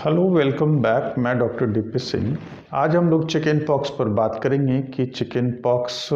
Hello, welcome back. मैं doctor DP Singh. आज हम लोग चिकन पॉक्स पर बात करेंगे कि चिकन पॉक्स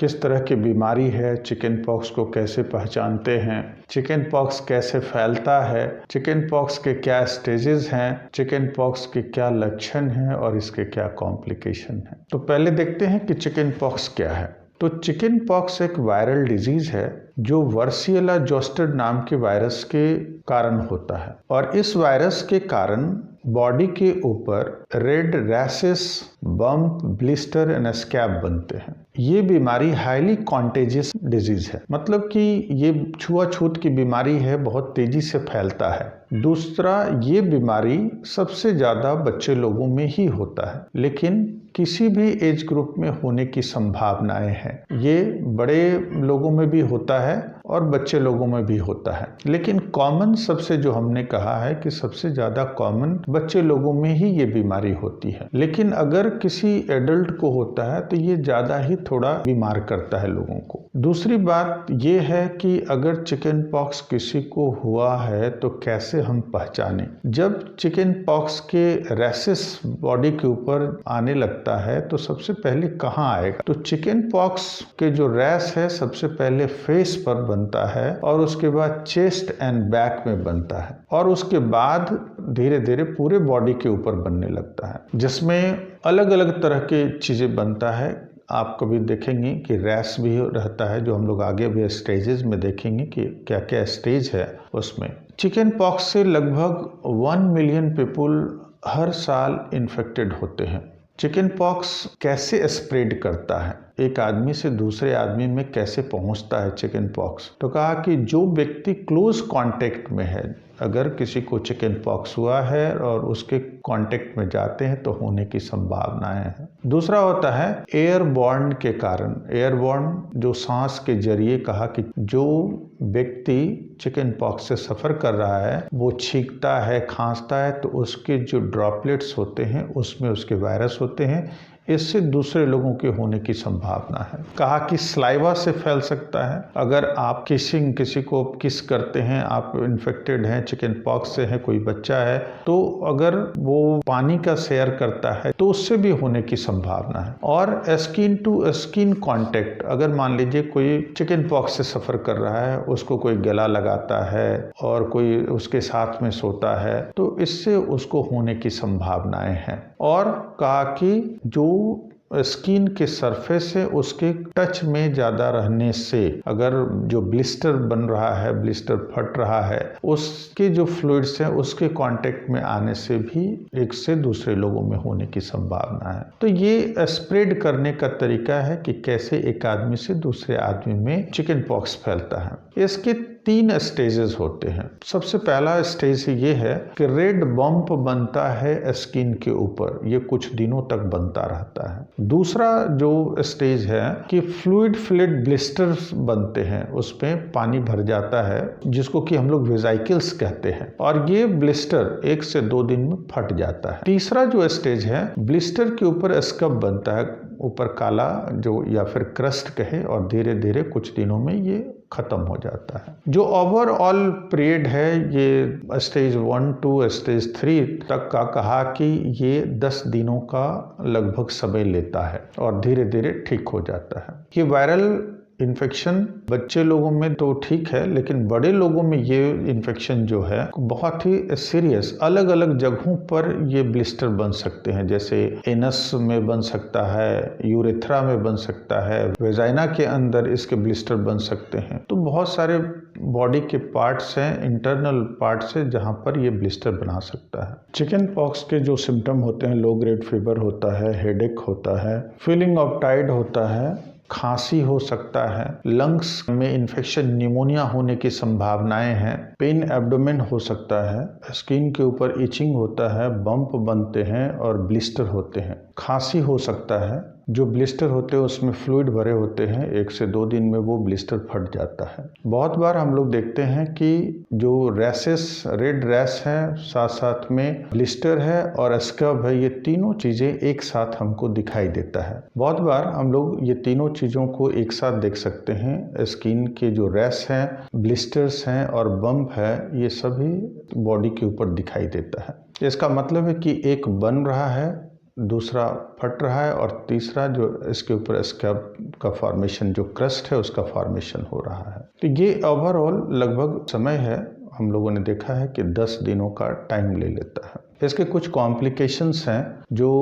किस तरह की बीमारी है, चिकन पॉक्स को कैसे पहचानते हैं, चिकन पॉक्स कैसे फैलता है, चिकन पॉक्स के क्या स्टेजेस हैं, चिकन पॉक्स के क्या लक्षण हैं और इसके क्या कॉम्प्लिकेशन हैं। तो पहले देखते हैं कि चिकन पॉक्स क्या है। तो चिकन पॉक्स एक वायरल डिजीज है जो वर्सिएला जोस्टर नाम के वायरस के कारण होता है और इस वायरस के कारण बॉडी के ऊपर red rashes, bump, blister and scab बनते हैं। ये बीमारी हाईली कॉन्टेजियस डिजीज है, मतलब कि ये छुआछूत की बीमारी है, बहुत तेजी से फैलता है। दूसरा, ये बीमारी सबसे ज़्यादा बच्चे लोगों में ही होता है, लेकिन किसी भी एज ग्रुप में होने की संभावनाएं हैं। ये बड़े लोगों में भी होता है और बच्चे लोगों में भी होता है, लेकिन कॉमन सबसे जो हमने कहा है कि सबसे ज़्यादा कॉमन बच्चे लोगों में ही ये बीमारी होती है। लेकिन अगर किसी एडल्ट को होता है तो ये ज़्यादा ही थोड़ा बीमार करता है लोगों को। दूसरी बात ये है कि अगर चिकन पॉक्स किसी को हुआ है तो कैसे हम पहचानें। जब चिकन पॉक्स के रैशेस बॉडी के ऊपर आने लगता है तो सबसे पहले कहाँ आएगा, तो चिकन पॉक्स के जो रैश है सबसे पहले फेस पर बनता है और उसके बाद चेस्ट एंड बैक में बनता है और उसके बाद धीरे धीरे पूरे बॉडी के ऊपर बनने लगता है, जिसमें अलग अलग तरह की चीज़ें बनता है। आप कभी देखेंगे कि रैश भी रहता है, जो हम लोग आगे भी स्टेजेस में देखेंगे कि क्या क्या स्टेज है उसमें। चिकन पॉक्स से लगभग 1 मिलियन पीपल हर साल इन्फेक्टेड होते हैं। चिकन पॉक्स कैसे स्प्रेड करता है, एक आदमी से दूसरे आदमी में कैसे पहुंचता है चिकन पॉक्स, तो कहा कि जो व्यक्ति क्लोज कांटेक्ट में है, अगर किसी को चिकन पॉक्स हुआ है और उसके कांटेक्ट में जाते हैं तो होने की संभावनाएं हैं। दूसरा होता है एयरबॉर्न के कारण। एयरबॉर्न जो सांस के जरिए, कहा कि जो व्यक्ति चिकन पॉक्स से सफ़र कर रहा है वो छींकता है, खांसता है, तो उसके जो ड्रॉपलेट्स होते हैं उसमें उसके वायरस होते हैं, इससे दूसरे लोगों के होने की संभावना है। कहा कि स्लाइवा से फैल सकता है। अगर आप किसी को किस करते हैं, आप इन्फेक्टेड हैं, चिकन पॉक्स से हैं, कोई बच्चा है, तो अगर वो पानी का शेयर करता है तो उससे भी होने की संभावना है। और स्किन टू स्किन कांटेक्ट, अगर मान लीजिए कोई चिकन पॉक्स से सफ़र कर रहा है, उसको कोई गला लगाता है और कोई उसके साथ में सोता है, तो इससे उसको होने की संभावनाएं हैं। और कहा कि जो स्किन के सरफेस है उसके टच में ज़्यादा रहने से, अगर जो ब्लिस्टर बन रहा है, ब्लिस्टर फट रहा है, उसके जो फ्लूइड्स हैं उसके कांटेक्ट में आने से भी एक से दूसरे लोगों में होने की संभावना है। तो ये स्प्रेड करने का तरीका है कि कैसे एक आदमी से दूसरे आदमी में चिकन पॉक्स फैलता है। इसके 3 स्टेजेस होते हैं। सबसे पहला स्टेज ये है कि रेड बम्प बनता है स्किन के ऊपर, ये कुछ दिनों तक बनता रहता है। दूसरा जो स्टेज है कि फ्लूइड फिल्ड ब्लिस्टर्स बनते हैं, उसमें पानी भर जाता है, जिसको कि हम लोग वेजाइकल्स कहते हैं, और ये ब्लिस्टर 1 से 2 दिन में फट जाता है। तीसरा जो स्टेज है, ब्लिस्टर के ऊपर स्कब बनता है, ऊपर काला जो या फिर क्रस्ट कहे, और धीरे धीरे कुछ दिनों में ये खत्म हो जाता है। जो ओवरऑल पीरियड है ये स्टेज 1 टू स्टेज 3 तक का, कहा कि ये 10 दिनों का लगभग समय लेता है और धीरे धीरे ठीक हो जाता है। ये वायरल इन्फेक्शन बच्चे लोगों में तो ठीक है, लेकिन बड़े लोगों में ये इन्फेक्शन जो है बहुत ही सीरियस, अलग अलग जगहों पर ये ब्लिस्टर बन सकते हैं, जैसे एनस में बन सकता है, यूरेथ्रा में बन सकता है, वेजाइना के अंदर इसके ब्लिस्टर बन सकते हैं। तो बहुत सारे बॉडी के पार्ट्स हैं, इंटरनल पार्ट्स हैं, जहाँ पर ये ब्लिस्टर बना सकता है। चिकन पॉक्स के जो सिम्टम होते हैं, लो ग्रेड फीवर होता है, हेडेक होता है, फीलिंग ऑफ टाइड होता है, खांसी हो सकता है, लंग्स में इन्फेक्शन, निमोनिया होने की संभावनाएं हैं, पेन एब्डोमेन हो सकता है, स्किन के ऊपर इचिंग होता है, बम्प बनते हैं और ब्लिस्टर होते हैं, खांसी हो सकता है। जो ब्लिस्टर होते हैं उसमें फ्लूइड भरे होते हैं, 1 से 2 दिन में वो ब्लिस्टर फट जाता है। बहुत बार हम लोग देखते हैं कि जो रैशेस, रेड रैश है, साथ साथ में ब्लिस्टर है और स्कब है, ये तीनों चीज़ें एक साथ हमको दिखाई देता है। बहुत बार हम लोग ये तीनों चीज़ों को एक साथ देख सकते हैं। स्किन के जो रैश हैं, ब्लिस्टर्स हैं और बम्प है, ये सभी बॉडी के ऊपर दिखाई देता है। इसका मतलब है कि एक बन रहा है, दूसरा फट रहा है और तीसरा जो इसके ऊपर स्कैब का फॉर्मेशन, जो क्रस्ट है उसका फॉर्मेशन हो रहा है। तो ये ओवरऑल लगभग समय है, हम लोगों ने देखा है कि 10 दिनों का टाइम ले लेता है। इसके कुछ कॉम्प्लिकेशंस हैं जो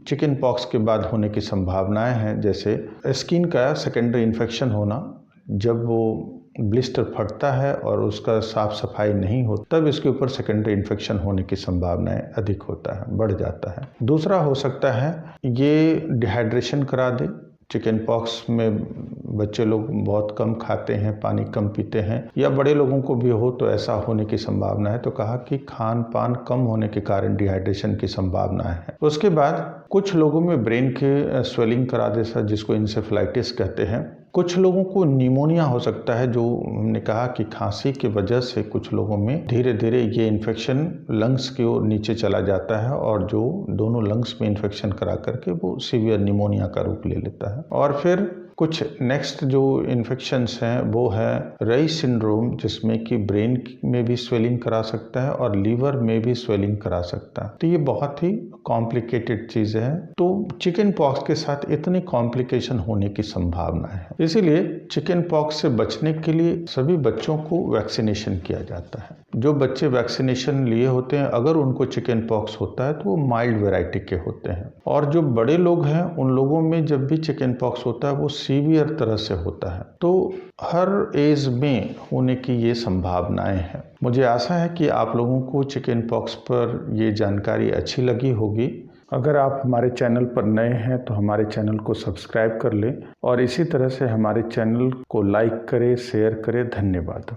चिकन पॉक्स के बाद होने की संभावनाएं हैं, जैसे स्किन का सेकेंडरी इन्फेक्शन होना। जब वो ब्लिस्टर फटता है और उसका साफ सफाई नहीं हो तब इसके ऊपर सेकेंडरी इन्फेक्शन होने की संभावनाएं अधिक होता है, बढ़ जाता है। दूसरा हो सकता है ये डिहाइड्रेशन करा दे। चिकन पॉक्स में बच्चे लोग बहुत कम खाते हैं, पानी कम पीते हैं, या बड़े लोगों को भी हो तो ऐसा होने की संभावना है। तो कहा कि खान पान कम होने के कारण डिहाइड्रेशन की संभावना है। उसके बाद कुछ लोगों में ब्रेन के स्वेलिंग करा दे, जिसको इंसेफेलाइटिस कहते हैं। कुछ लोगों को निमोनिया हो सकता है, जो हमने कहा कि खांसी की वजह से कुछ लोगों में धीरे धीरे ये इन्फेक्शन लंग्स की ओर नीचे चला जाता है और जो दोनों लंग्स में इन्फेक्शन करा करके वो सीवियर निमोनिया का रूप ले लेता है। और फिर कुछ नेक्स्ट जो इन्फेक्शंस हैं वो है रेई सिंड्रोम, जिसमें कि ब्रेन में भी स्वेलिंग करा सकता है और लीवर में भी स्वेलिंग करा सकता है। तो ये बहुत ही कॉम्प्लिकेटेड चीज़ें हैं। तो चिकन पॉक्स के साथ इतनी कॉम्प्लिकेशन होने की संभावना है, इसीलिए चिकन पॉक्स से बचने के लिए सभी बच्चों को वैक्सीनेशन किया जाता है। जो बच्चे वैक्सीनेशन लिए होते हैं, अगर उनको चिकन पॉक्स होता है तो वो माइल्ड वैरायटी के होते हैं, और जो बड़े लोग हैं उन लोगों में जब भी चिकन पॉक्स होता है वो सीवियर तरह से होता है। तो हर एज में होने की ये संभावनाएं हैं। मुझे आशा है कि आप लोगों को चिकन पॉक्स पर ये जानकारी अच्छी लगी होगी। अगर आप हमारे चैनल पर नए हैं तो हमारे चैनल को सब्सक्राइब कर लें और इसी तरह से हमारे चैनल को लाइक करें, शेयर करें। धन्यवाद।